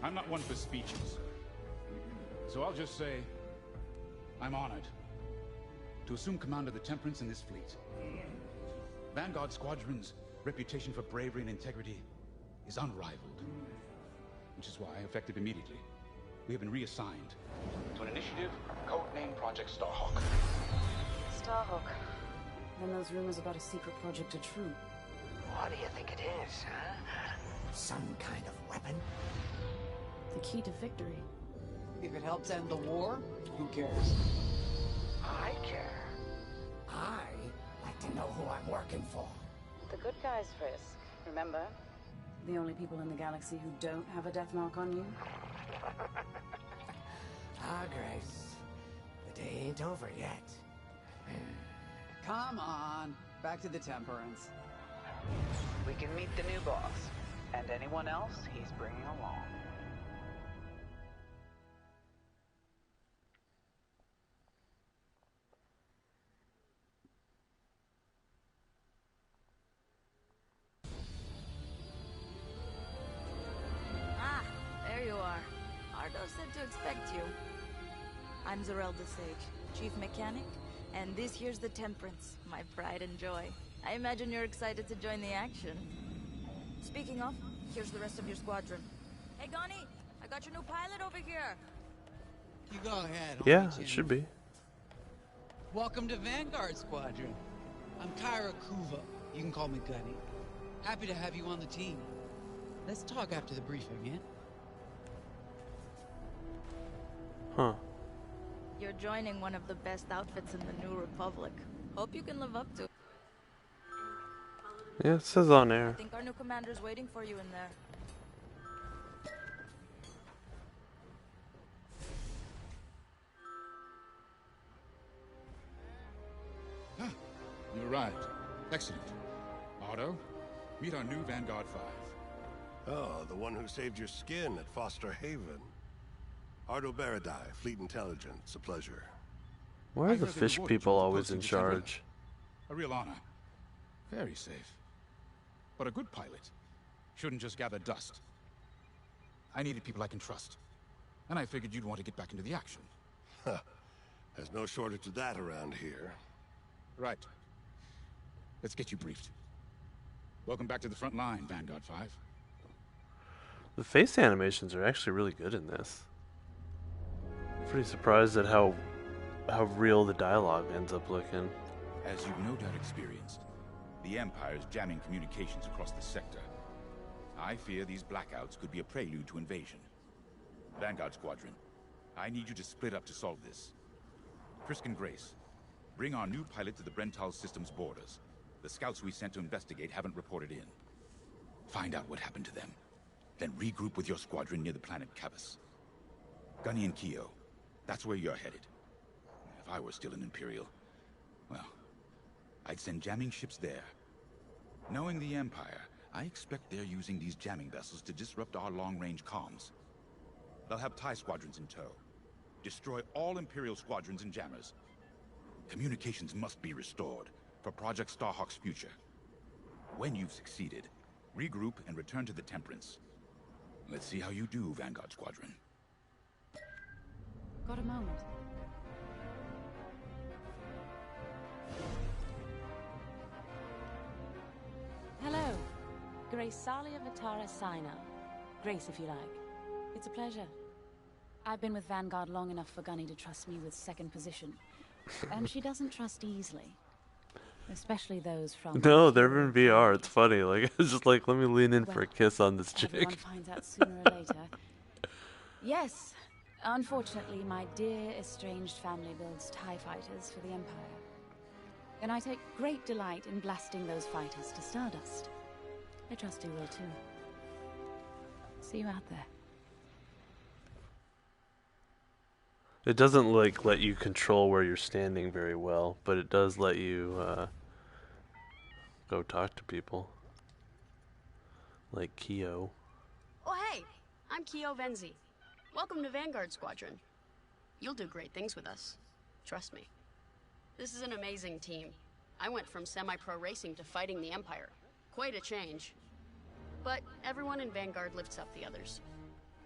I'm not one for speeches. So I'll just say, I'm honored to assume command of the Temperance in this fleet. Vanguard Squadron's reputation for bravery and integrity is unrivaled, which is why, effective immediately, we have been reassigned to an initiative codenamed Project Starhawk. Starhawk. Then those rumors about a secret project are true. What do you think it is, huh? Some kind of weapon? The key to victory. If it helps end the war, who cares? I care. I like to know who I'm working for. The good guys, Frisk. Remember? The only people in the galaxy who don't have a death mark on you? Grace. The day ain't over yet. Come on, back to the Temperance. We can meet the new boss, and anyone else he's bringing along. Ah, there you are. Ardo said to expect you. I'm Zarel the Sage, Chief Mechanic, and this here's the Temperance, my pride and joy. I imagine you're excited to join the action. Speaking of, here's the rest of your squadron. Hey, Gonnie, I got your new pilot over here. You go ahead. Yeah, homie it Jim. should be. Welcome to Vanguard Squadron. I'm Kyra Kuva. You can call me Gunny. Happy to have you on the team. Let's talk after the briefing, yeah? Huh. You're joining one of the best outfits in the New Republic. Hope you can live up to it. Yeah, it says on I air. think our new commander's waiting for you in there. You arrived. Excellent. Otto, meet our new Vanguard 5. Oh, the one who saved your skin at Foster Haven. Ardo Baradai, Fleet Intelligence. A pleasure. Why are the fish people always in charge? A real honor. Very safe. But a good pilot shouldn't just gather dust. I needed people I can trust. And I figured you'd want to get back into the action. There's no shortage of that around here. Right. Let's get you briefed. Welcome back to the front line, Vanguard 5. The face animations are actually really good in this. Pretty surprised at how real the dialogue ends up looking. As you've no doubt experienced, the Empire is jamming communications across the sector. I fear these blackouts could be a prelude to invasion. Vanguard Squadron, I need you to split up to solve this. Frisk and Grace, bring our new pilot to the Brental Systems borders. The scouts we sent to investigate haven't reported in. Find out what happened to them. Then regroup with your squadron near the planet Cavus. Gunny and Keo, that's where you're headed. If I were still an Imperial, well, I'd send jamming ships there. Knowing the Empire, I expect they're using these jamming vessels to disrupt our long-range comms. They'll have TIE squadrons in tow. Destroy all Imperial squadrons and jammers. Communications must be restored for Project Starhawk's future. When you've succeeded, regroup and return to the Temperance. Let's see how you do, Vanguard Squadron. Got a moment? Hello. Grace Salia Vitara Sina. Grace, if you like. It's a pleasure. I've been with Vanguard long enough for Gunny to trust me with second position. And she doesn't trust easily. Especially those from... No, they're in VR. It's funny. Like, it's just like, let me lean in for a kiss on this Everyone chick. finds out sooner or later. Yes. Unfortunately, my dear estranged family builds TIE fighters for the Empire. And I take great delight in blasting those fighters to stardust. I trust you will too. See you out there. It doesn't like let you control where you're standing very well, but it does let you go talk to people. Like Keo. Oh hey, I'm Keo Venzi. Welcome to Vanguard Squadron. You'll do great things with us. Trust me. This is an amazing team. I went from semi-pro racing to fighting the Empire. Quite a change. But everyone in Vanguard lifts up the others.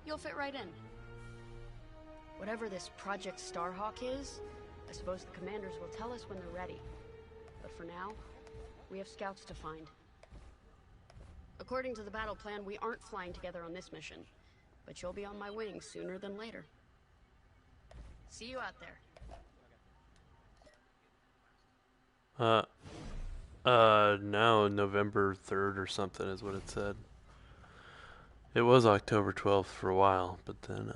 You'll fit right in. Whatever this Project Starhawk is, I suppose the commanders will tell us when they're ready. But for now, we have scouts to find. According to the battle plan, we aren't flying together on this mission. But you'll be on my wing sooner than later. See you out there. No, November 3rd or something is what it said. It was October 12th for a while, but then,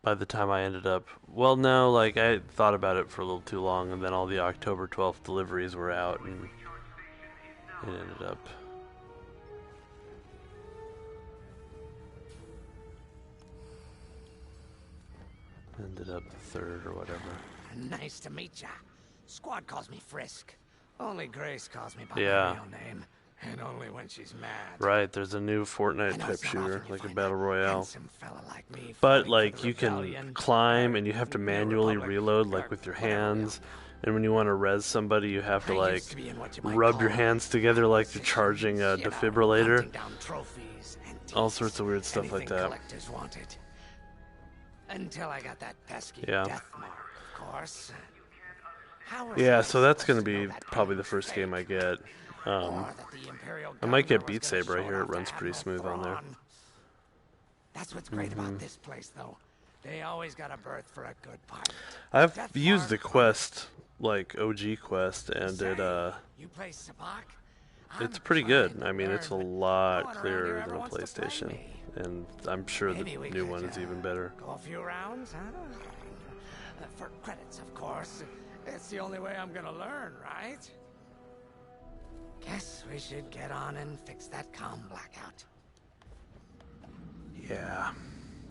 by the time I ended up, well, no, like, I thought about it for a little too long, and then all the October 12th deliveries were out, and it ended up the 3rd or whatever. Nice to meet ya. Squad calls me Frisk. Only Grace calls me by Yeah. my real name. And only when she's mad. Right, there's a new Fortnite type shooter, like a battle royale. Handsome fella like me But fighting like for the you can rebellion. climb and you have to New manually Republic, reload or like with your whatever we hands. And when you want to res somebody, you have to I like used to be in what you might rub your call hands together like you're charging a you know, defibrillator. hunting down trophies, All antiques, sorts of weird stuff like anything that. collectors wanted. Until I got that pesky Yeah. death mark, of course. How was Yeah, I so that's supposed gonna to know be that probably pain the was first game I fake? get. Or that the Imperial I might get governor Beat was gonna Saber. I show hear it it off to runs pretty Admiral smooth on there. Thrawn. That's what's great about this place, though. They always got a berth for a good pilot. I've Death used the Mark, quest, like OG quest, and say, it you play Sabacc? it's I'm pretty trying good. to I mean, it's a learn, but lot no one around clearer here than ever a wants to play PlayStation, me. and I'm sure the Maybe we new could, one is even better. Go a few rounds, huh? For credits, of course. It's the only way I'm gonna learn, right? Guess we should get on and fix that comm blackout. Yeah.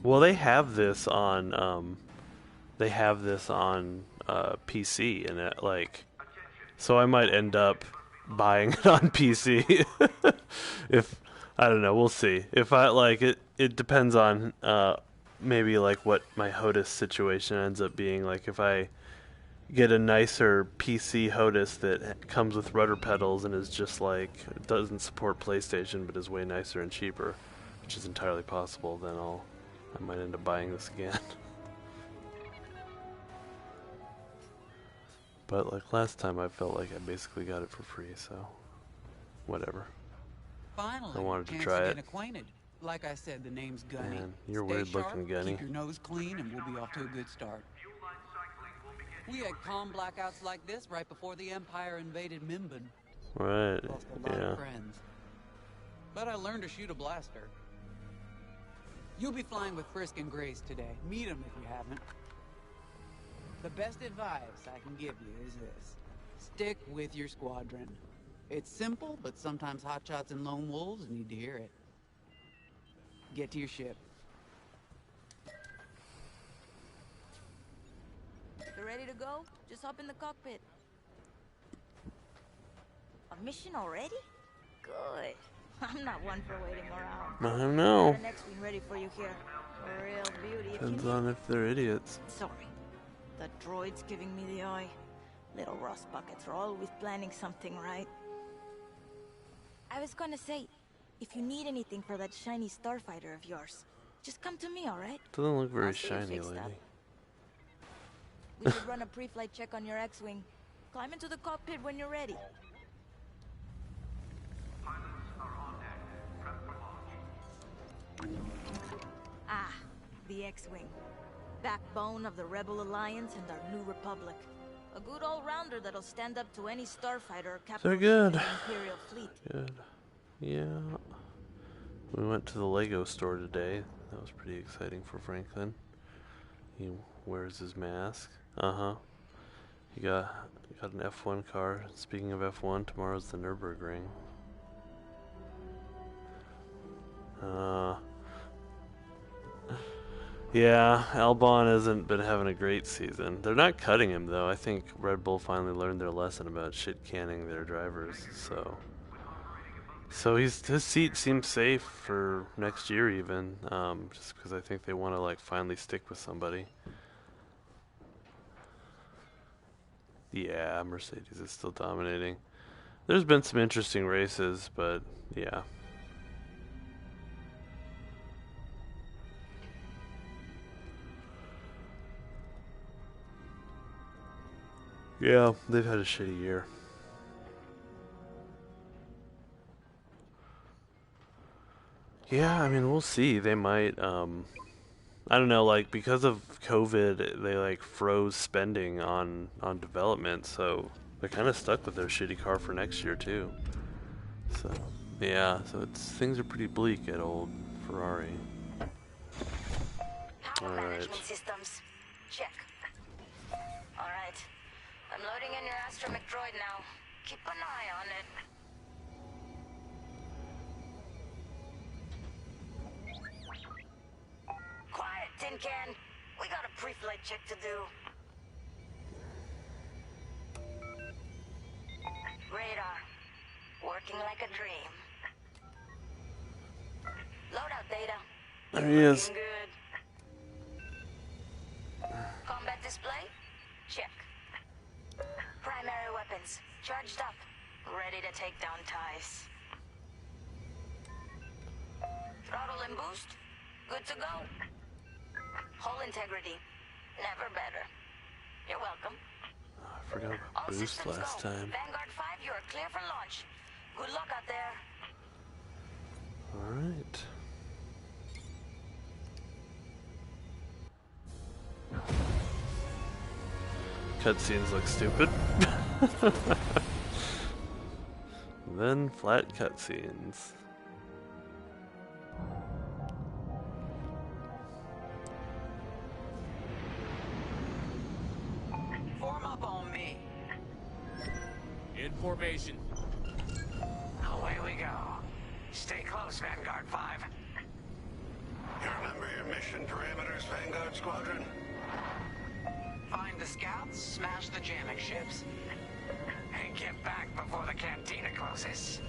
Well, they have this on PC, and it, like, so I might end up buying it on PC. If I don't know, we'll see. If I like it, it depends on maybe like what my HOTAS situation ends up being. Like if I get a nicer PC HOTAS that comes with rudder pedals and is just like it doesn't support PlayStation but is way nicer and cheaper, which is entirely possible, then I might end up buying this again. But like last time, I felt like I basically got it for free, so whatever. Finally, I wanted to chance try get it. acquainted. Like I said, the name's Gunny. Man, you're Stay weird sharp, looking, Gunny. Keep your nose clean, and we'll be off to a good start. We had calm blackouts like this right before the Empire invaded Minbin. Right, Lost a lot yeah. of friends. But I learned to shoot a blaster. You'll be flying with Frisk and Grace today. Meet them if you haven't. The best advice I can give you is this. Stick with your squadron. It's simple, but sometimes hotshots and lone wolves need to hear it. Get to your ship. You ready to go? Just hop in the cockpit. A mission already? Good. I'm not one for waiting around. I don't know. The next one ready for you here. A real beauty. if you Depends need. on if they're idiots. Sorry. The droid's giving me the eye. Little rust buckets are always planning something, right? I was gonna say, if you need anything for that shiny starfighter of yours, just come to me, alright? Doesn't look very I'll see you shiny fixed lately. up. We should run a pre-flight check on your X-Wing. Climb into the cockpit when you're ready. Ah, the X-Wing. Backbone of the Rebel Alliance and our new Republic. A good all-rounder that'll stand up to any starfighter or capital They're good. in the Imperial fleet. Good. Yeah. We went to the Lego store today. That was pretty exciting for Franklin. He wears his mask. Uh-huh. He got an F1 car. Speaking of F1, tomorrow's the Nürburgring. Yeah, Albon hasn't been having a great season. They're not cutting him though. I think Red Bull finally learned their lesson about shit canning their drivers. So his seat seems safe for next year even, just because I think they want to like finally stick with somebody. Yeah, Mercedes is still dominating. There's been some interesting races, but yeah. Yeah, they've had a shitty year. Yeah, I mean, we'll see. They might, I don't know, like, because of COVID, they, like, froze spending on development, so they're kind of stuck with their shitty car for next year, too. So, yeah, so things are pretty bleak at old Ferrari. Power Alright. management systems. Check. Alright. I'm loading in your astromech droid now. Keep an eye on it. Quiet, Tin Can. We got a pre-flight check to do. Radar. Working like a dream. Loadout data. There he is. Looking good. Combat display? Check. Primary weapons. Charged up. Ready to take down ties. Throttle and boost? Good to go. Hull integrity. Never better. You're welcome. I forgot about All boost systems last go. time. Vanguard 5, you are clear for launch. Good luck out there. Alright. Cutscenes look stupid. Then flat cutscenes. Form up on me. In formation. Away we go. Stay close, Vanguard 5. You remember your mission parameters, Vanguard Squadron? Find the scouts, smash the jamming ships. And get back before the cantina closes.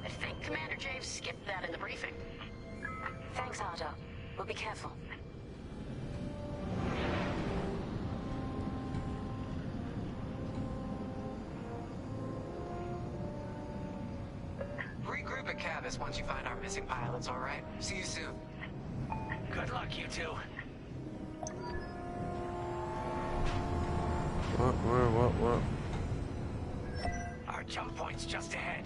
I think Commander Javes skipped that in the briefing. Thanks, Otto. We'll be careful. Regroup at Cavus once you find our missing pilots, alright? See you soon. Good luck, you two. What? Our jump point's just ahead.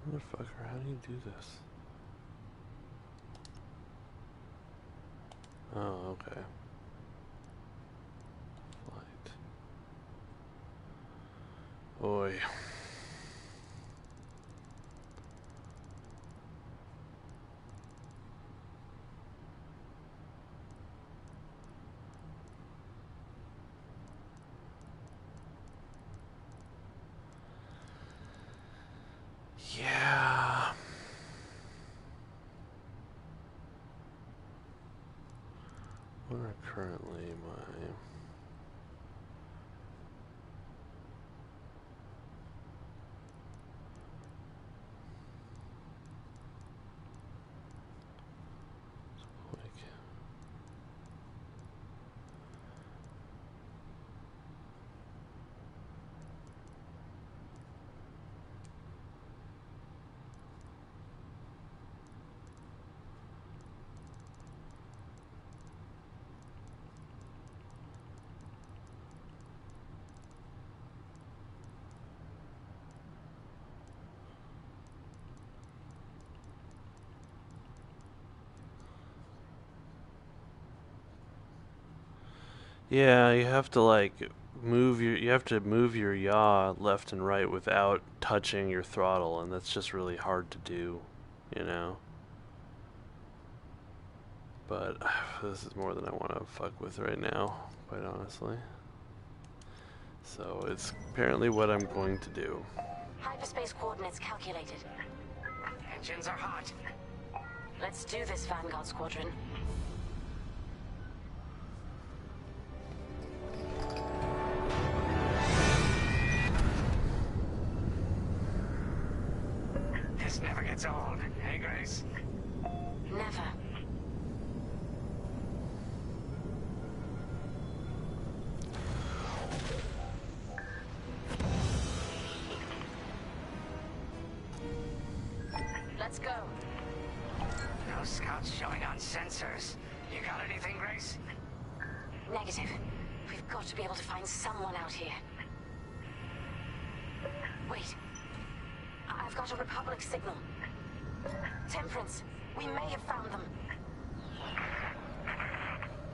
Motherfucker, how do you do this? Oh, okay. Flight. Oi. Yeah. What are Yeah, you have to like you have to move your yaw left and right without touching your throttle, and that's just really hard to do, you know. But this is more than I want to fuck with right now, quite honestly. So it's apparently what I'm going to do. Hyperspace coordinates calculated. Engines are hot. Let's do this, Vanguard Squadron. This never gets old, hey Grace? Never. Let's go. No scouts showing on sensors. You got anything, Grace? Negative. We've got to be able to find someone out here. Wait. I've got a Republic signal. Temperance, we may have found them.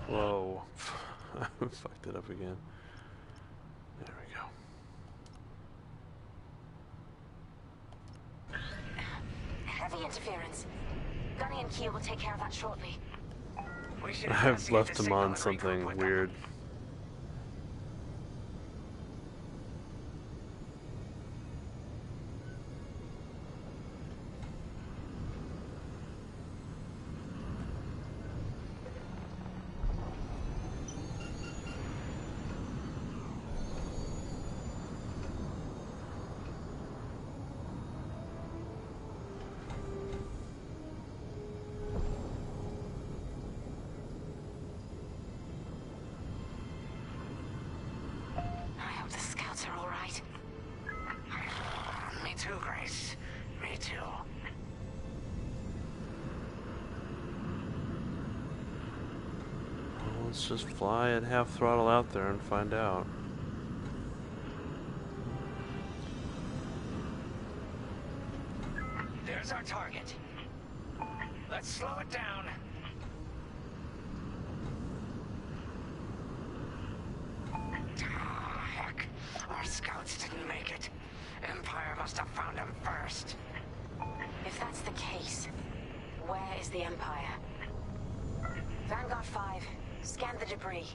Whoa. I fucked it up again. There we go. Heavy interference. Gunny and Keel will take care of that shortly. I've left him on something weird. Me too, Grace. Me too. Well, let's just fly at half throttle out there and find out. There's our target. Let's slow it down. Ah, heck. Our scouts didn't make it. Empire must have found him first. If that's the case, where is the Empire? Vanguard 5, scan the debris.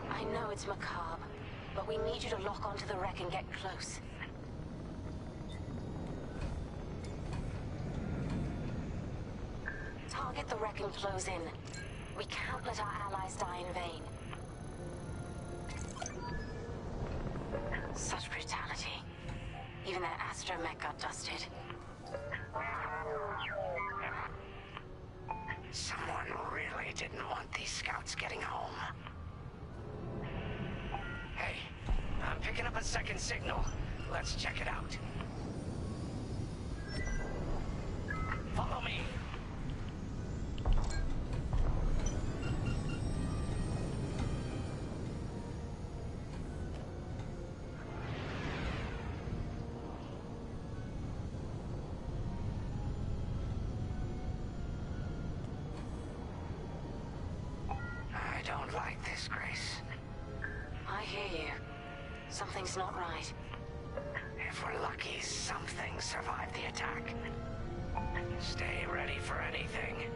I know it's macabre, but we need you to lock onto the wreck and get close. Target the wreck and close in. We can't let our allies die in vain. Such brutality. Even their astromech got dusted. Someone really didn't want these scouts getting home. Hey, I'm picking up a second signal. Let's check it out. Follow me. I don't like this, Grace. I hear you. Something's not right. If we're lucky, something survived the attack. Stay ready for anything.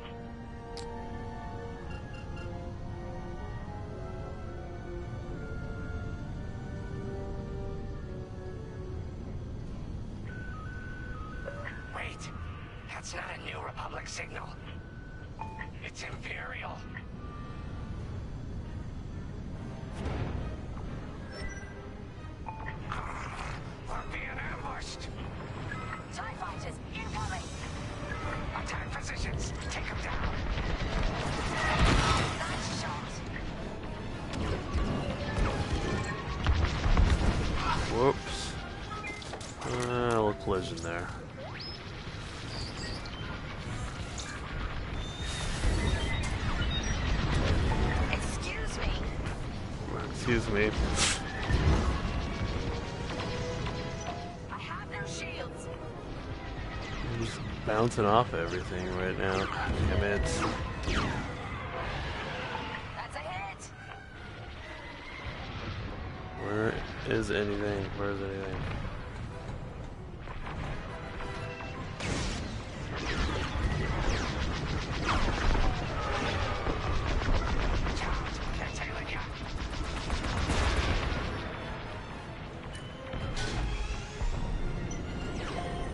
Wait, that's not a New Republic signal. It's Imperial. We're being ambushed. TIE fighters, incoming! Attack positions. Take them down. Nice shot! Whoops. A little collision there. Excuse me. Excuse me. I have no shields. bouncing off everything right now. Damn it. That's a hit. Where is anything? Where is anything?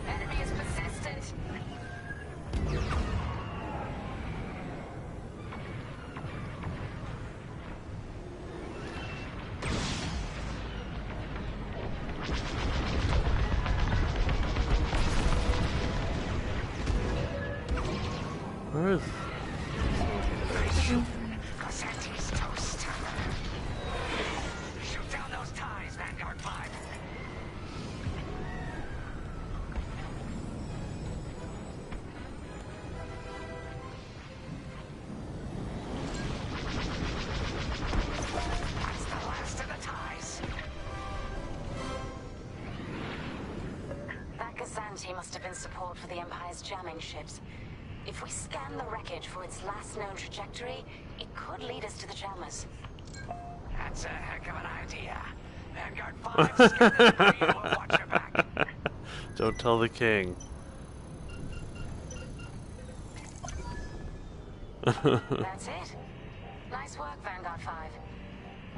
Enemy is persistent. Where is... Cossetti's toast. Shoot down those ties, Vanguard 5. That's the last of the ties. That Gazanti must have been support for the Empire's jamming ships. If we scan the wreckage for its last known trajectory, it could lead us to the jammers. That's a heck of an idea. Vanguard 5, scan the debris and we'll watch your back. Don't tell the king. That's it. Nice work, Vanguard 5.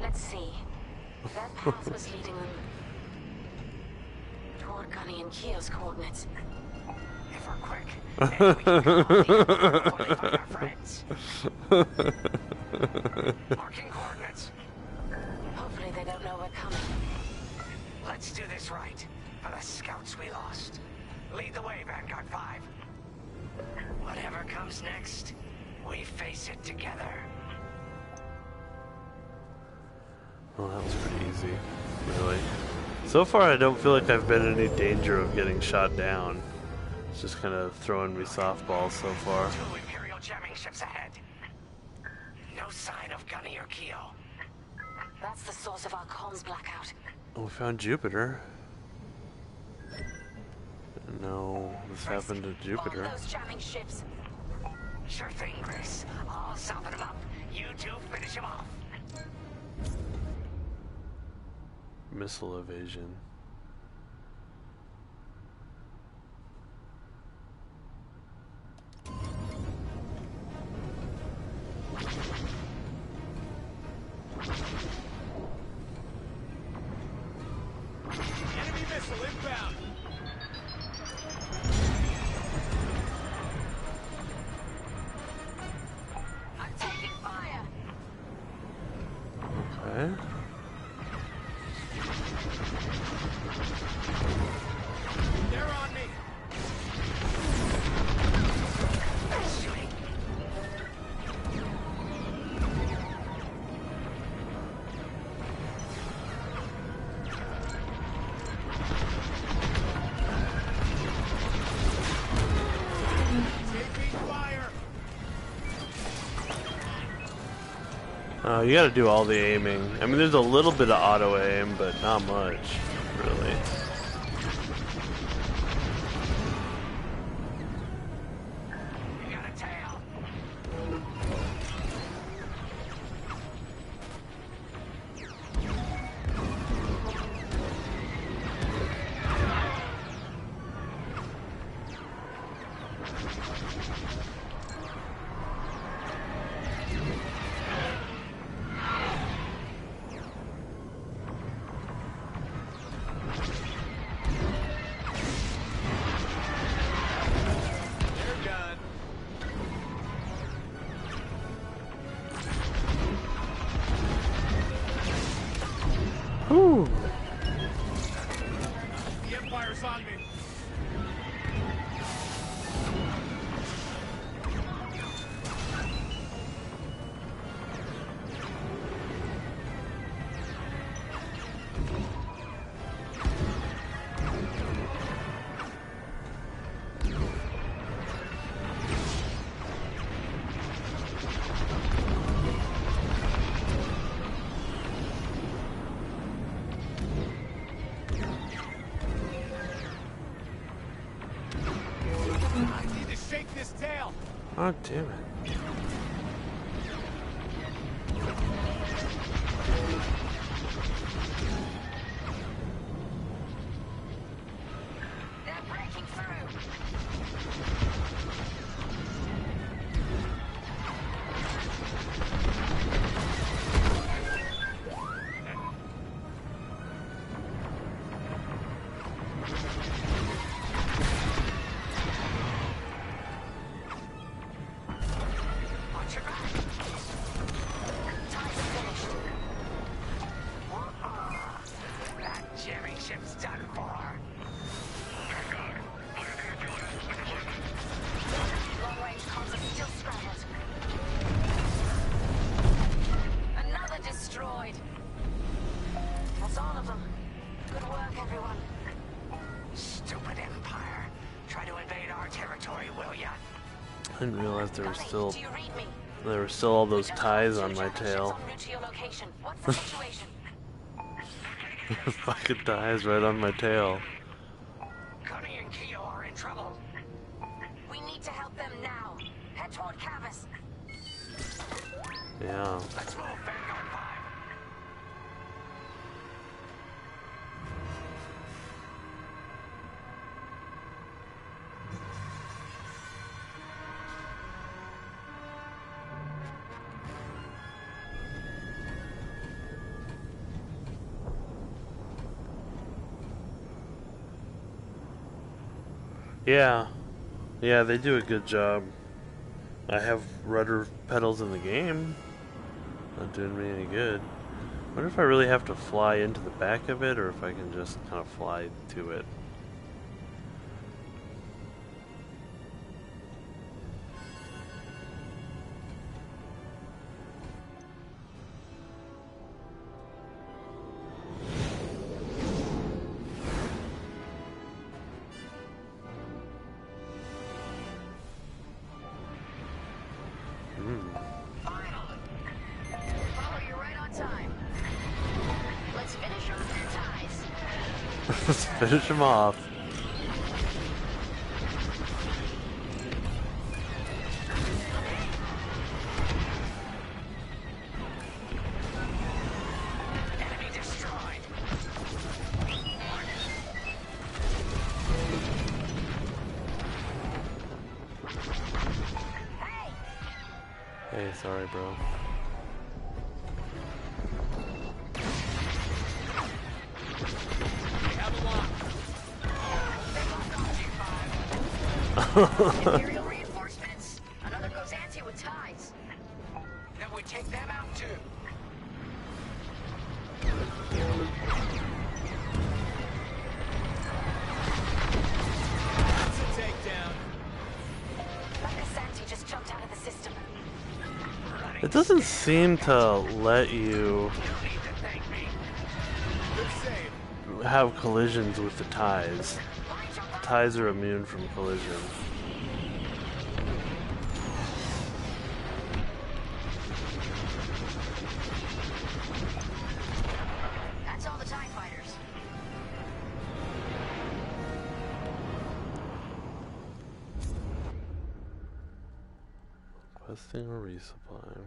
Let's see. That path was leading them toward Gunny and Keo's coordinates. If we're quick, maybe we can call the before they find our friends. Marking coordinates. Hopefully they don't know we're coming. Let's do this right, for the scouts we lost. Lead the way, Vanguard 5. Whatever comes next, we face it together. Well, that was pretty easy, really. So far, I don't feel like I've been in any danger of getting shot down. It's just kind of throwing me softballs so far. 2 Imperial jamming ships ahead. No sign of Gunny or Keo. That's the source of our comms blackout. Oh, we found Jupiter. No, this happened to Jupiter. Bomb those jamming ships. Sure thing, Grace. I'll soften him up. You two finish him off. Missile evasion. Enemy missile inbound. I'm taking fire. Okay. They're on me. Shooting. Taking fire. You gotta do all the aiming. I mean, there's a little bit of auto aim, but not much, really. You got a tail. God damn it. They're breaking through. Watch your back. Time's finished. That jamming ship's done for. Long-range comms are still scrambled. Another destroyed. That's all of them. Good work, everyone. Stupid Empire. Try to invade our territory, will ya? I didn't realize there Do you read me? were still all those Just ties found on two my German ships tail. en route to your location. What's the situation? Fucking ties right on my tail. Connie and Keo are in trouble. We need to help them now. Head toward Cavus. Yeah. Let's move, Vanguard 5. Yeah. Yeah, they do a good job. I have rudder pedals in the game. Not doing me any good. I wonder if I really have to fly into the back of it or if I can just kind of fly to it. Finally. Follow you right on time. Let's finish off their ties. Let's finish them off. Enemy destroyed. Hey, sorry, bro. Imperial reinforcements. Another goes anti with ties. Then we take them out too. That's a takedown. Like a Santi just jumped out of the system. It doesn't seem to let you Good save. have collisions with the ties. Ties are immune from collision. That's all the TIE fighters. Questing or resupply.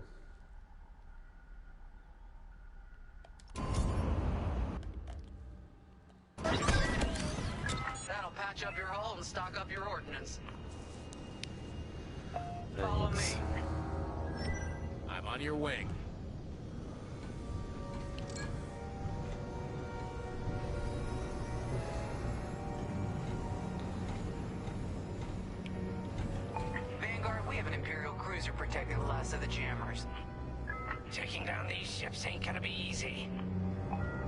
That'll patch up your hull and stock up your ordnance. Follow me. Thanks. I'm on your wing. Vanguard, we have an Imperial cruiser protecting the last of the jammers. Taking down these ships ain't gonna be easy.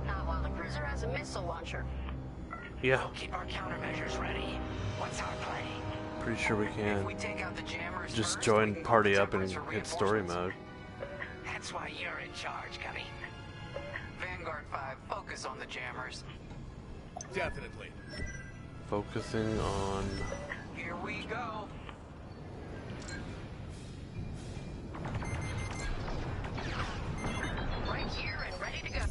Not while the cruiser has a missile launcher. Yeah, Keep our countermeasures ready. What's our play? pretty sure we If can. we take out the jammers Just first, join we can party go up and for hit story reinforcements. mode. That's why you're in charge, Gunny. Vanguard 5, focus on the jammers. Definitely. Focusing on... Here we go. Right here and ready to go.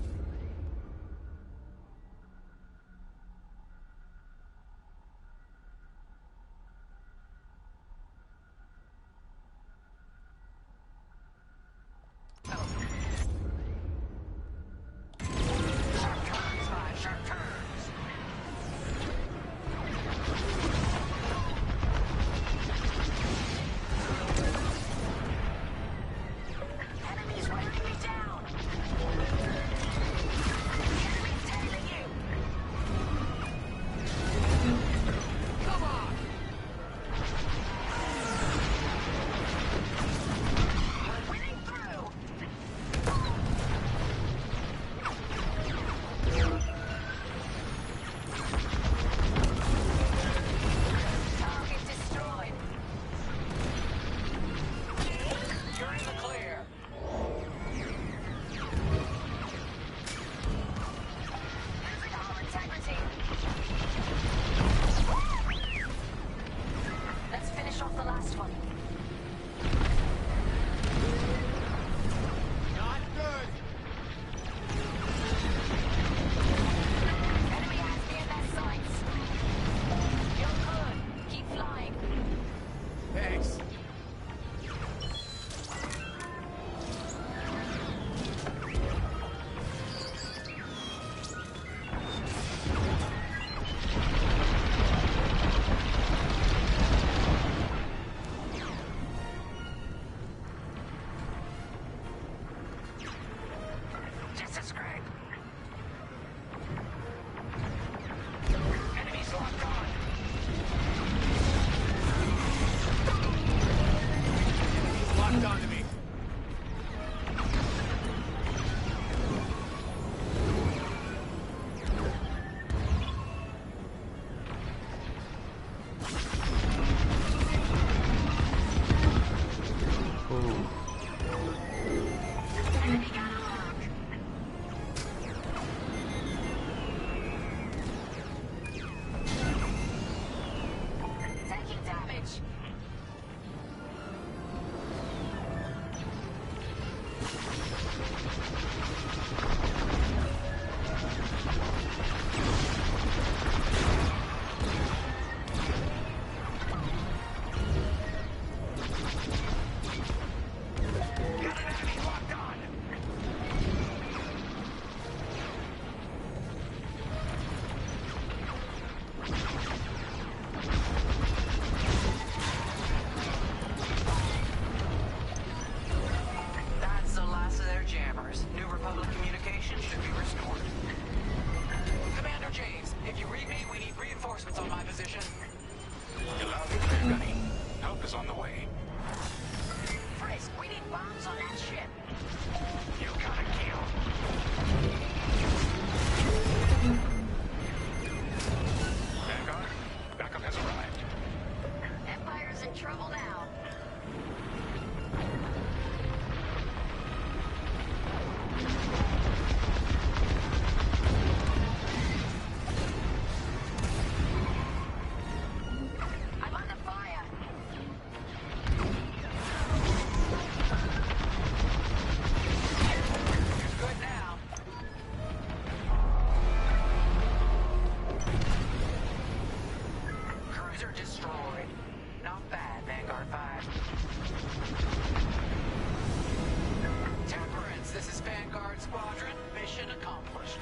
Squadron, mission accomplished.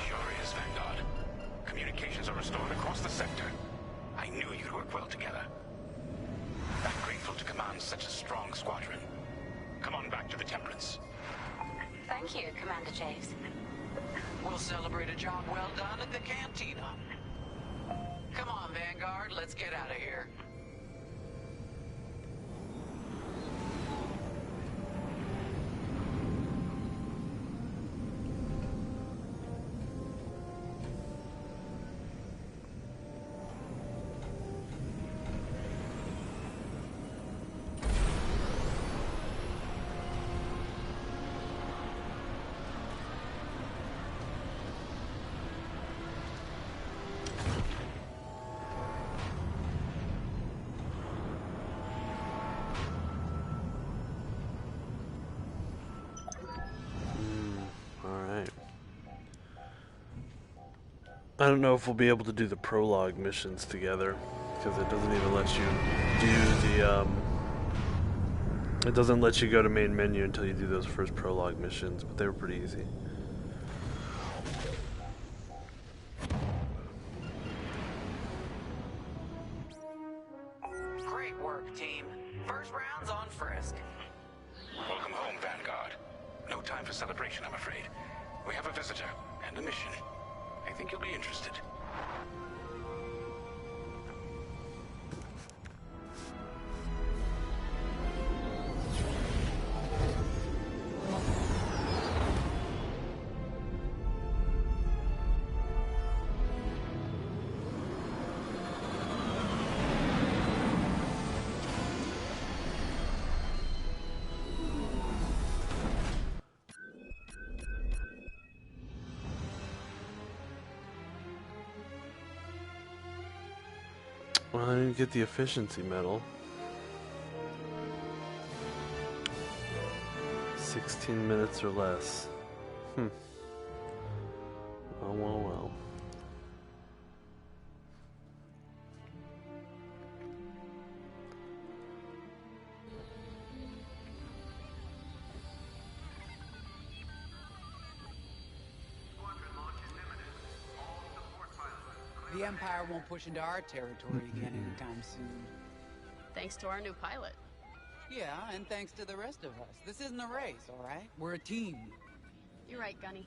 Sure is, Vanguard. Communications are restored across the sector. I knew you'd work well together. I'm grateful to command such a strong squadron. Come on back to the Temperance. Thank you, Commander Javes. We'll celebrate a job well done at the cantina. Come on, Vanguard, let's get out of here. I don't know if we'll be able to do the prologue missions together, because it doesn't even let you do the, it doesn't let you go to main menu until you do those first prologue missions, but they were pretty easy. Great work, team. First round's on Frisk. Welcome home, Vanguard. No time for celebration, I'm afraid. We have a visitor and a mission. I think you'll be interested. Well, I didn't get the efficiency medal. 16 minutes or less. Well, well, well. The Empire won't push into our territory again anytime soon. Thanks to our new pilot. Yeah, and thanks to the rest of us. This isn't a race, all right? We're a team. You're right, Gunny.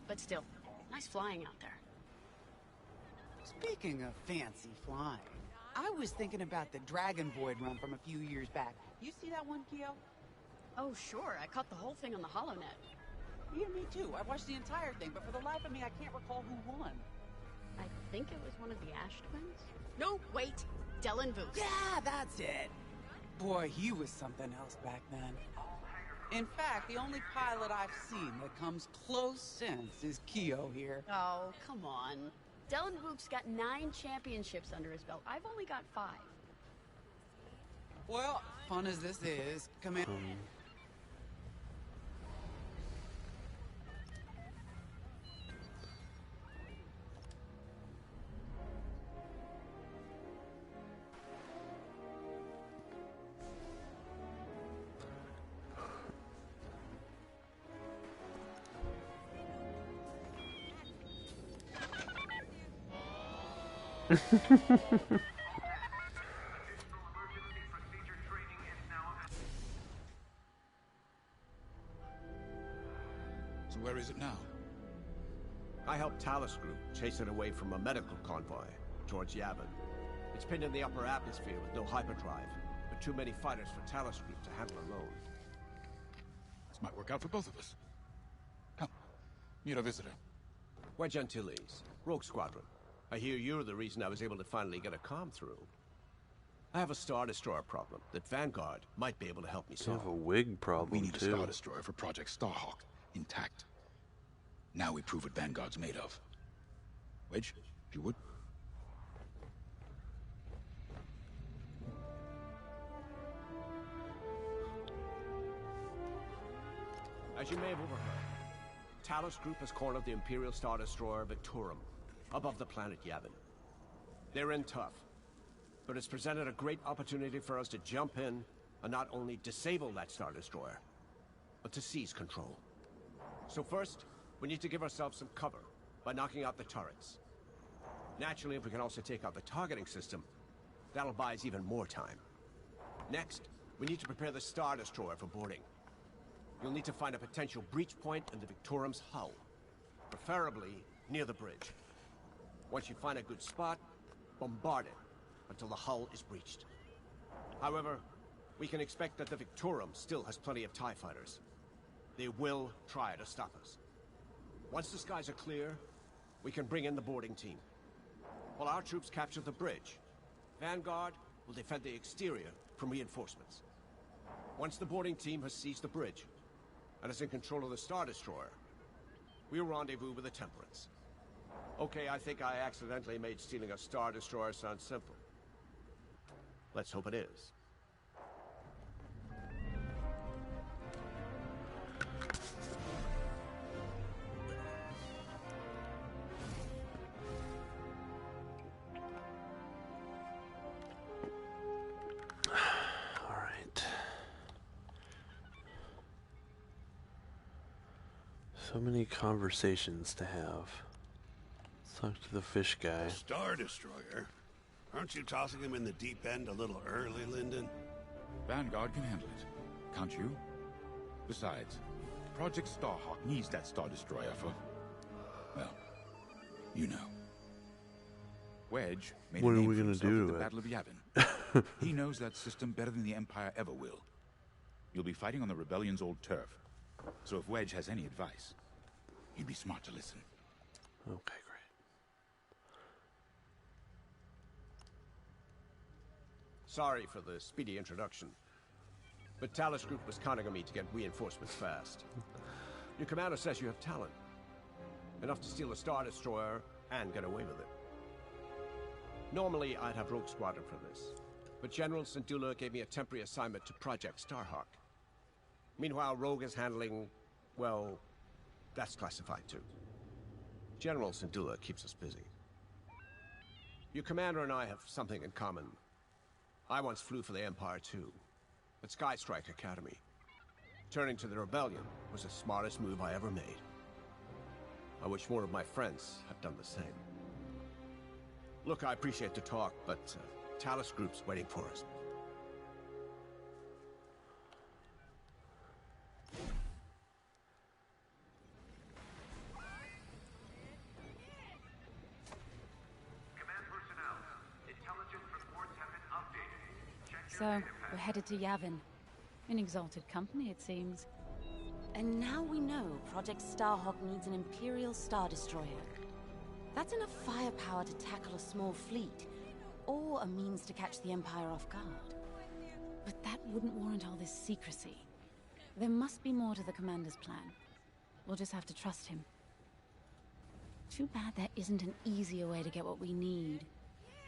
But still, nice flying out there. Speaking of fancy flying, I was thinking about the Dragon Void run from a few years back. You see that one, Keo? Oh, sure. I caught the whole thing on the HoloNet. Yeah, me too. I watched the entire thing, but for the life of me, I can't recall who won. I think it was one of the Ash twins? No, wait. Dylan Booth. Yeah, that's it. Boy, he was something else back then. In fact, the only pilot I've seen that comes close since is Keo here. Oh, come on. Dylan Boop's got 9 championships under his belt. I've only got 5. Well, fun as this is, Commander... So where is it now? I helped Talus Group chase it away from a medical convoy towards Yavin. It's pinned in the upper atmosphere with no hyperdrive, but too many fighters for Talus Group to handle alone. This might work out for both of us. Come, meet our visitor. We're Gentiles, Rogue Squadron. I hear you're the reason I was able to finally get a comm through. I have a Star Destroyer problem that Vanguard might be able to help me You solve. have a wig problem, We need too. a Star Destroyer for Project Starhawk, intact. Now we prove what Vanguard's made of. Wedge, if you would. As you may have overheard, Talus Group has cornered the Imperial Star Destroyer Victorum, above the planet Yavin. They're in tough, but it's presented a great opportunity for us to jump in and not only disable that Star Destroyer, but to seize control. So first, we need to give ourselves some cover by knocking out the turrets. Naturally, if we can also take out the targeting system, that'll buy us even more time. Next, we need to prepare the Star Destroyer for boarding. You'll need to find a potential breach point in the Victorum's hull, preferably near the bridge. Once you find a good spot, bombard it until the hull is breached. However, we can expect that the Victorum still has plenty of TIE fighters. They will try to stop us. Once the skies are clear, we can bring in the boarding team. While our troops capture the bridge, Vanguard will defend the exterior from reinforcements. Once the boarding team has seized the bridge and is in control of the Star Destroyer, we'll rendezvous with the Temperance. Okay, I think I accidentally made stealing a Star Destroyer sound simple. Let's hope it is. So many conversations to have. Let's talk to the fish guy. Star Destroyer? Aren't you tossing him in the deep end a little early, Lyndon? Vanguard can handle it, can't you? Besides, Project Starhawk needs that Star Destroyer for... well, you know. Wedge made What a are name we for gonna himself do at to the it? Battle of Yavin. He knows that system better than the Empire ever will. You'll be fighting on the Rebellion's old turf. So if Wedge has any advice, you'd be smart to listen. Okay, great. Sorry for the speedy introduction, but Talus Group was counting on me to get reinforcements fast. Your commander says you have talent. Enough to steal a Star Destroyer and get away with it. Normally, I'd have Rogue Squadron for this, but General Syndulla gave me a temporary assignment to Project Starhawk. Meanwhile, Rogue is handling, well, that's classified too. General Syndulla keeps us busy. Your commander and I have something in common. I once flew for the Empire too, at Skystrike Academy. Turning to the Rebellion was the smartest move I ever made. I wish more of my friends had done the same. Look, I appreciate the talk, but Talus Group's waiting for us. So, we're headed to Yavin. In exalted company, it seems. And now we know Project Starhawk needs an Imperial Star Destroyer. That's enough firepower to tackle a small fleet, or a means to catch the Empire off guard. But that wouldn't warrant all this secrecy. There must be more to the Commander's plan. We'll just have to trust him. Too bad there isn't an easier way to get what we need.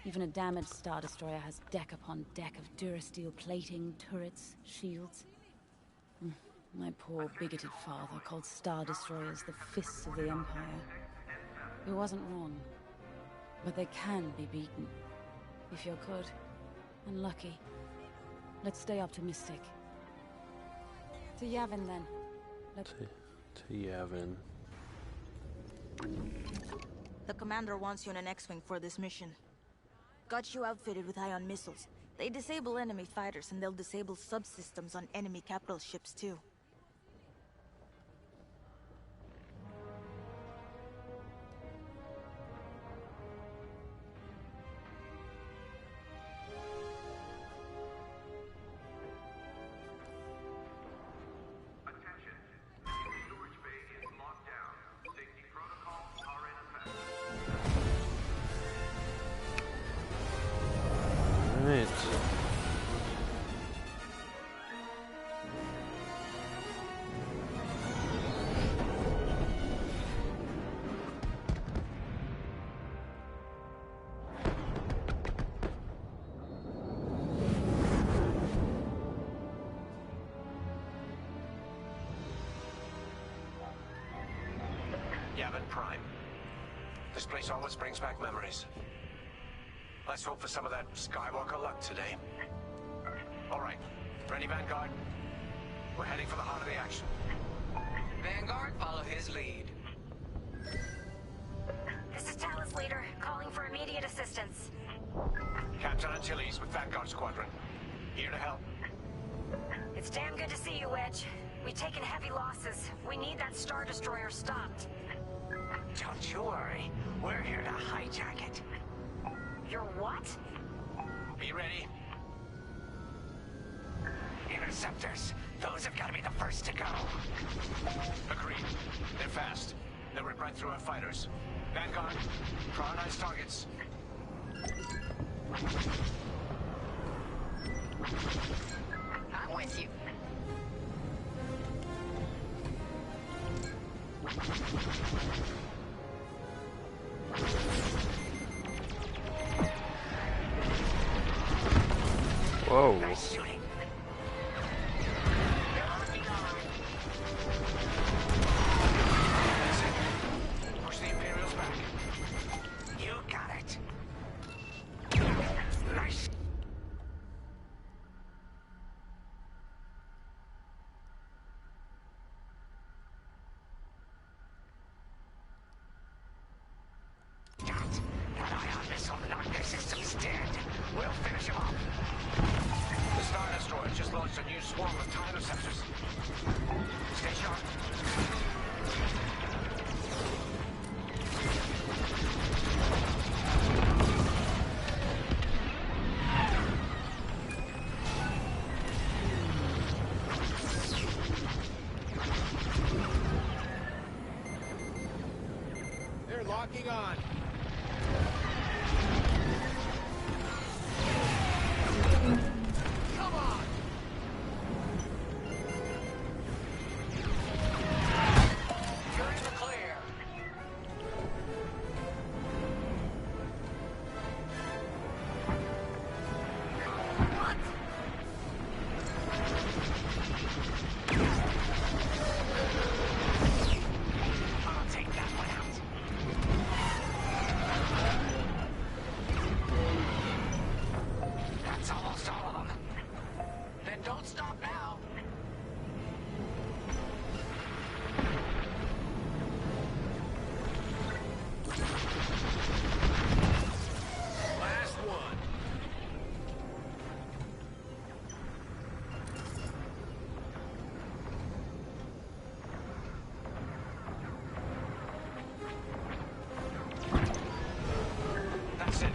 Even a damaged Star Destroyer has deck upon deck of Durasteel plating, turrets, shields. My poor bigoted father called Star Destroyers the fists of the Empire. He wasn't wrong. But they can be beaten. If you're good and lucky. Let's stay optimistic. To Yavin then. To Yavin. The commander wants you in an X-Wing for this mission. Got you outfitted with ion missiles. They disable enemy fighters, and they'll disable subsystems on enemy capital ships too. Yavin Prime. This place always brings back memories. Let's hope for some of that Skywalker luck today. All right, ready, Vanguard? We're heading for the heart of the action. Vanguard, follow his lead. This is Talus Leader, calling for immediate assistance. Captain Antilles with Vanguard Squadron. Here to help. It's damn good to see you, Wedge. We've taken heavy losses. We need that Star Destroyer stopped. Don't you worry. We're here to hijack it. You're what? Be ready. Interceptors. Those have got to be the first to go. Agreed. They're fast. They'll rip right through our fighters. Vanguard, prioritize targets. I'm with you. Whoa. Nice shooting. Push the Imperials back. You got it. Nice. Got it. That ion missile knocked their systems dead. We'll finish them off. The Star Destroyer just launched a new swarm of TIE interceptors. Stay sharp. They're locking on. Come on! You're in the clear. I'll take that one out. That's almost all of them. Then don't stop now. Last one. That's it.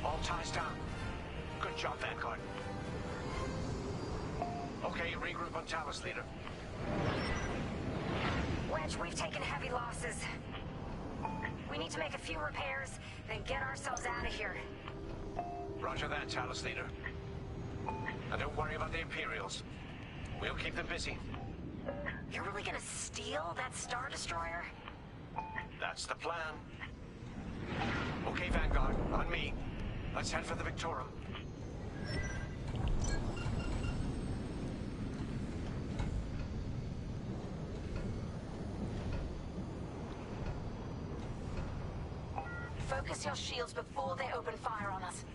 All ties down. Good job, Vanguard. Okay, regroup on Talus, Leader. Wedge, we've taken heavy losses. We need to make a few repairs, then get ourselves out of here. Roger that, Talus, Leader. And don't worry about the Imperials. We'll keep them busy. You're really gonna steal that Star Destroyer? That's the plan. Okay, Vanguard, on me. Let's head for the Victorum. Focus your shields before they open fire on us.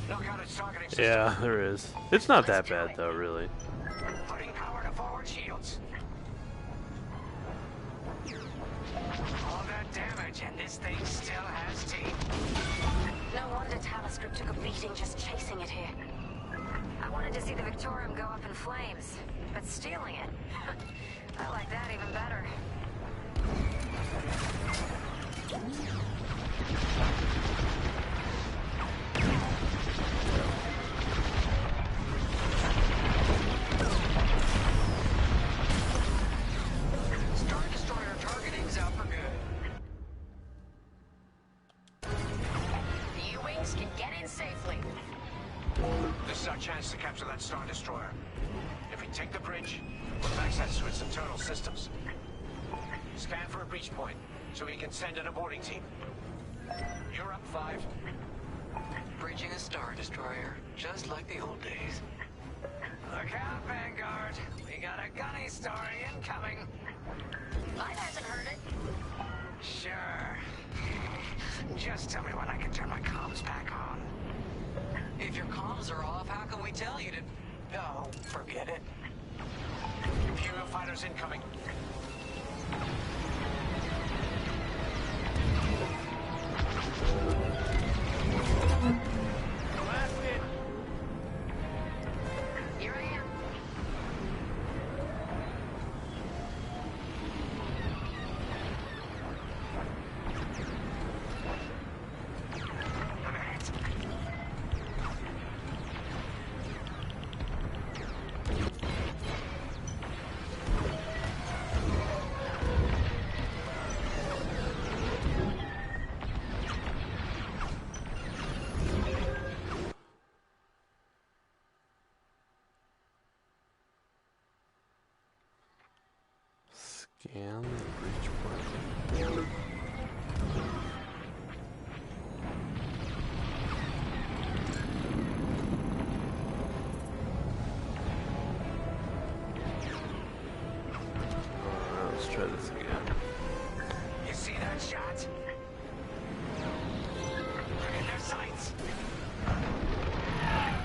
Look out, it's targeting system. Yeah, there is. It's not that bad though, really. Putting power to forward shields. All that damage, and this thing still has teeth. No wonder Talus Group took a beating just chasing it here. I wanted to see the Victorium go up in flames, but stealing it, I like that even better. Star Destroyer targeting's out for good. The U-Wings can get in safely. This is our chance to capture that Star Destroyer. If we take the bridge, we'll have access to its internal systems. Scan for a breach point, so we can send in a boarding team. You're up, 5. bridging a Star Destroyer, just like the old days. Look out, Vanguard. We got a gunny story incoming. Mine hasn't heard it. Sure. Just tell me when I can turn my comms back on. If your comms are off, how can we tell you to... Oh, forget it. Imperial fighters incoming. Blasted! Here I am. Scan the breach point. Alright, let's try this again. You see that shot? Look in their sights.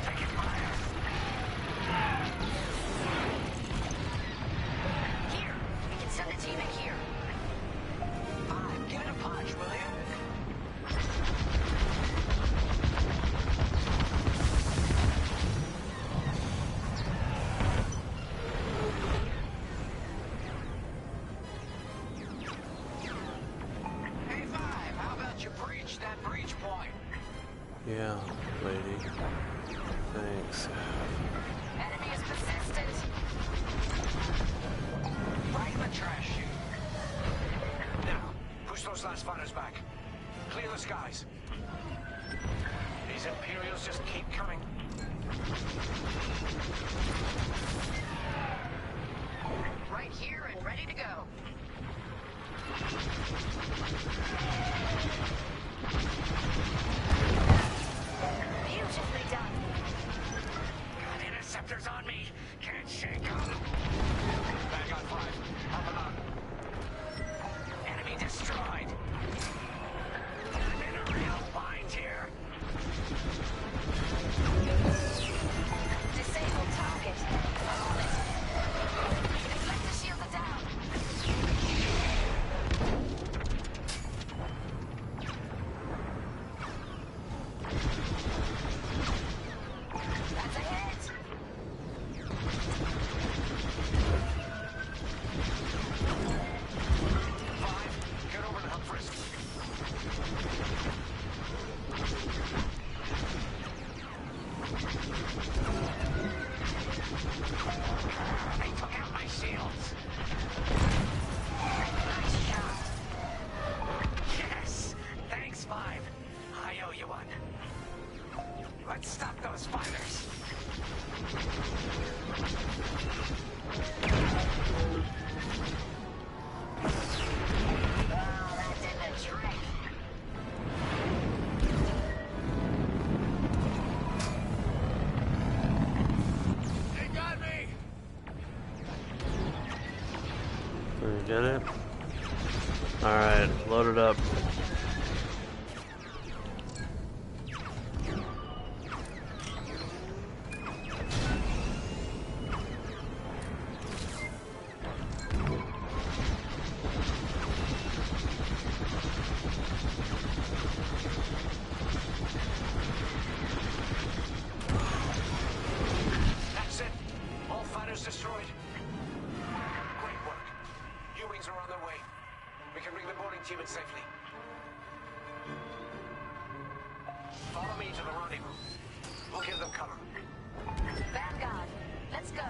Taking fire. Here. We can send a team in here. Five, give it a punch, will you? Hey, Five, how about you breach that breach point? Yeah, lady. Thanks. Enemy is persistent. Right in the trash chute. Now, push those last fighters back. Clear the skies. These Imperials just keep coming. Right here and ready to go. Beautifully done. Got interceptors on me. Can't shake them. Vanguard 5, help them out. Enemy destroyed. I'm in a real bind here. Disable target. On it. Deflector shield down. That's a hit. Five, get over and help Frisk. They took out my shields. Nice shot. Yes. Thanks, Five. I owe you one. Let's stop those fighters. Oh, that did the trick. They got me. We get it? Alright, load it up. That's it. All fighters destroyed. Great work. U-Wings are on their way. We can bring the boarding team in safely. Follow me to the rendezvous. We'll give them cover. Vanguard, let's go.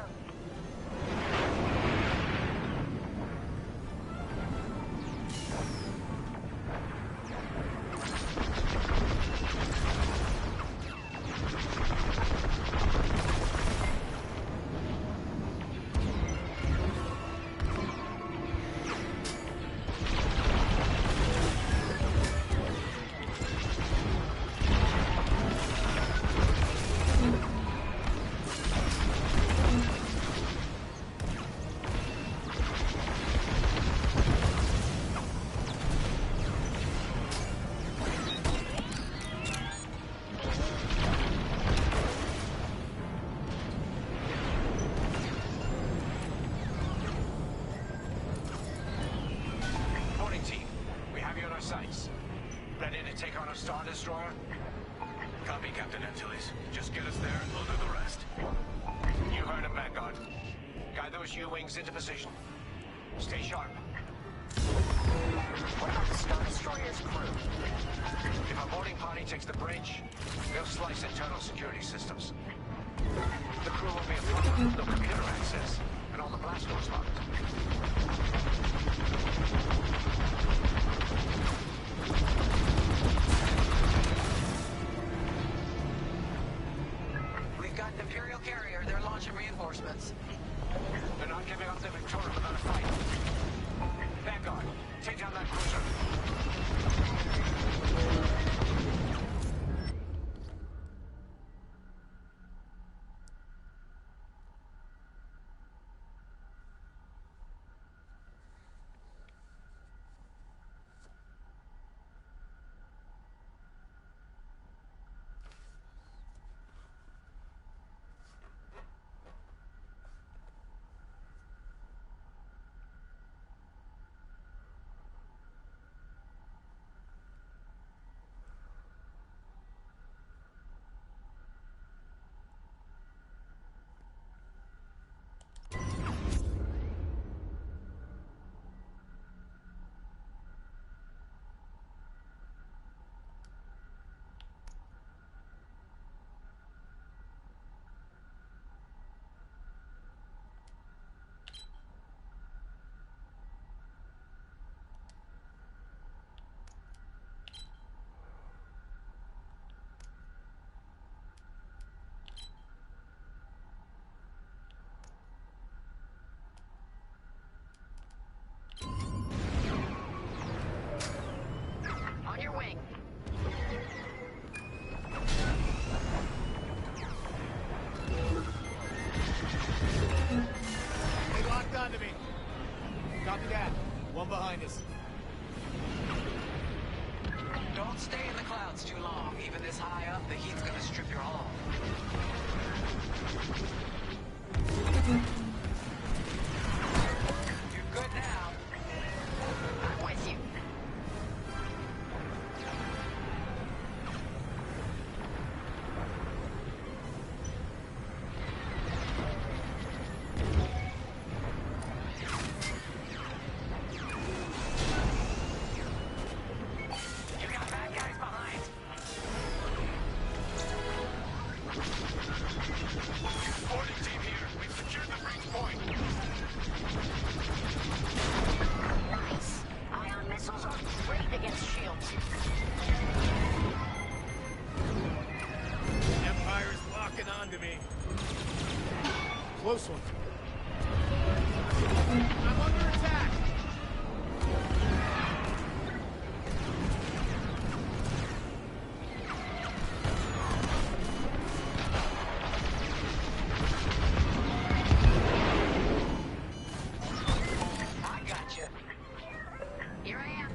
Ready to take on a Star Destroyer? Copy, Captain Antilles. Just get us there and we'll do the rest. You heard him, Vanguard. Guide those U-wings into position. Stay sharp. What about the Star Destroyer's crew? If our boarding party takes the bridge, they'll slice internal security systems. The crew will be a problem with no computer access, and all the blast doors locked. We've got an Imperial carrier. They're launching reinforcements. They're not giving up the Victoria without a fight. Vanguard, take down that cruiser. On your wing. They locked onto me. Copy that. One behind us. Don't stay in the clouds too long. Even this high up, the heat's gonna strip your hull. You're good now. I'm with you. You got bad guys behind. Boarding team here. We've secured the breach point. Nice. Ion missiles are great against shields. Empire's locking onto me. Close one. I'm under attack. I got you. Here I am.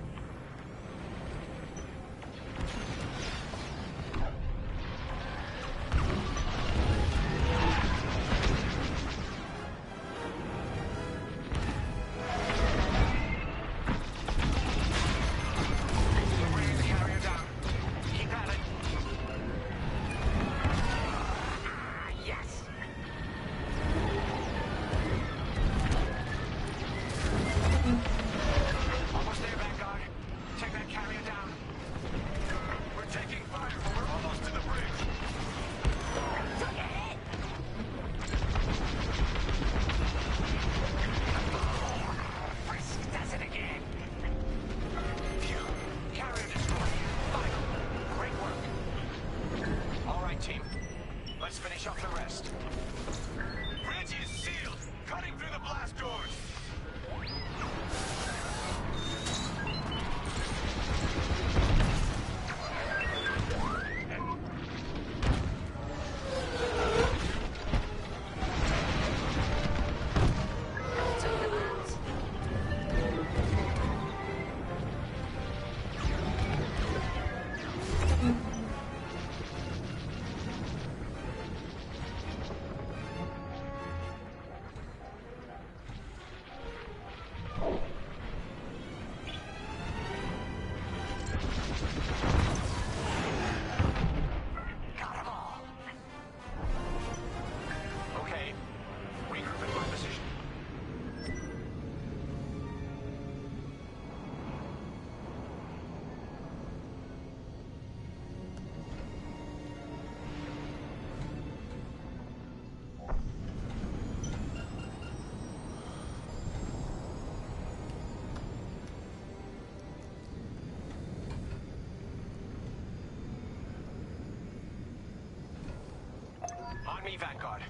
me, Vanguard.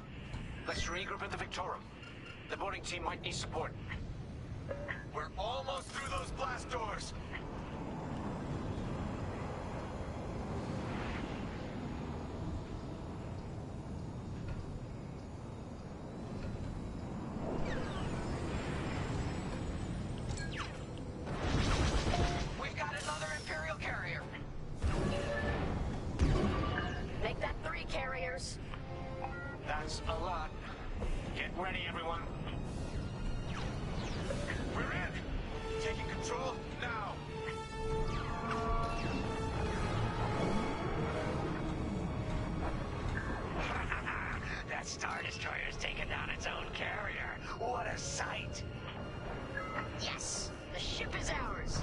Let's regroup at the Victorum. The boarding team might need support. We're almost through those blast doors. We've got another Imperial carrier. Make that 3 carriers. That's a lot. Get ready, everyone. We're in. Taking control now. That Star Destroyer's taken down its own carrier. What a sight. Yes, the ship is ours.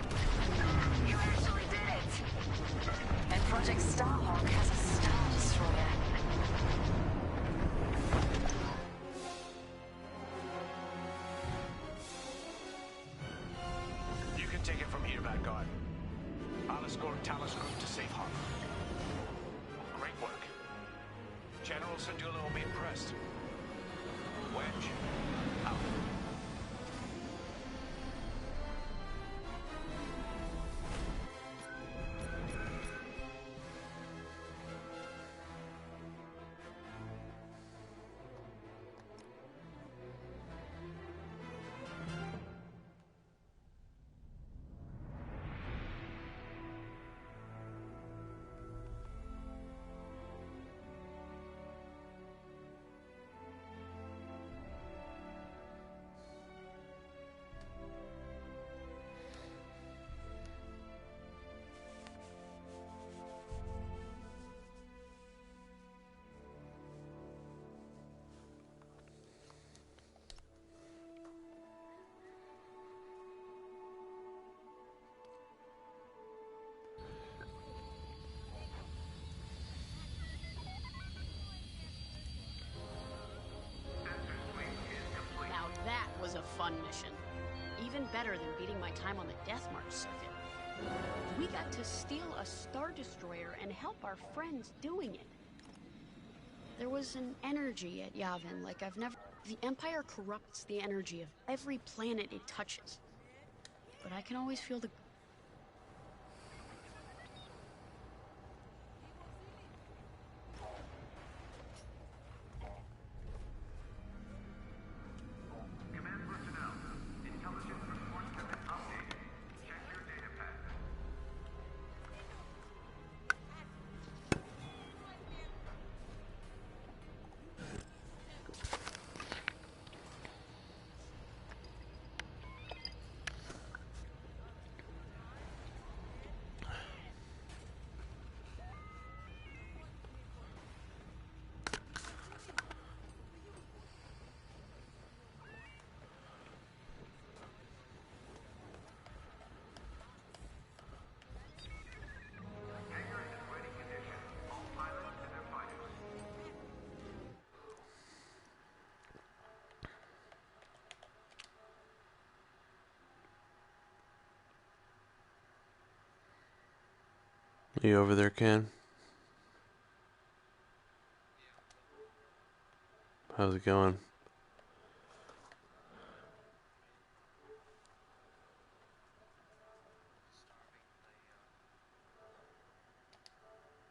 You actually did it! And Project Starhawk has a Star Destroyer. You can take it from here, Vanguard. I'll escort Talos Group to safe harbor. Great work. General Syndulla will be impressed. Wedge, out. Now that was a fun mission. Even better than beating my time on the Death March circuit. We got to steal a Star Destroyer and help our friends doing it. There was an energy at Yavin like I've never... The Empire corrupts the energy of every planet it touches. But I can always feel the... Command personnel. Intelligence reports have been updated. Check your data pad. Hangar is in ready condition. All pilots and their fighters. You over there, Ken? How's it going?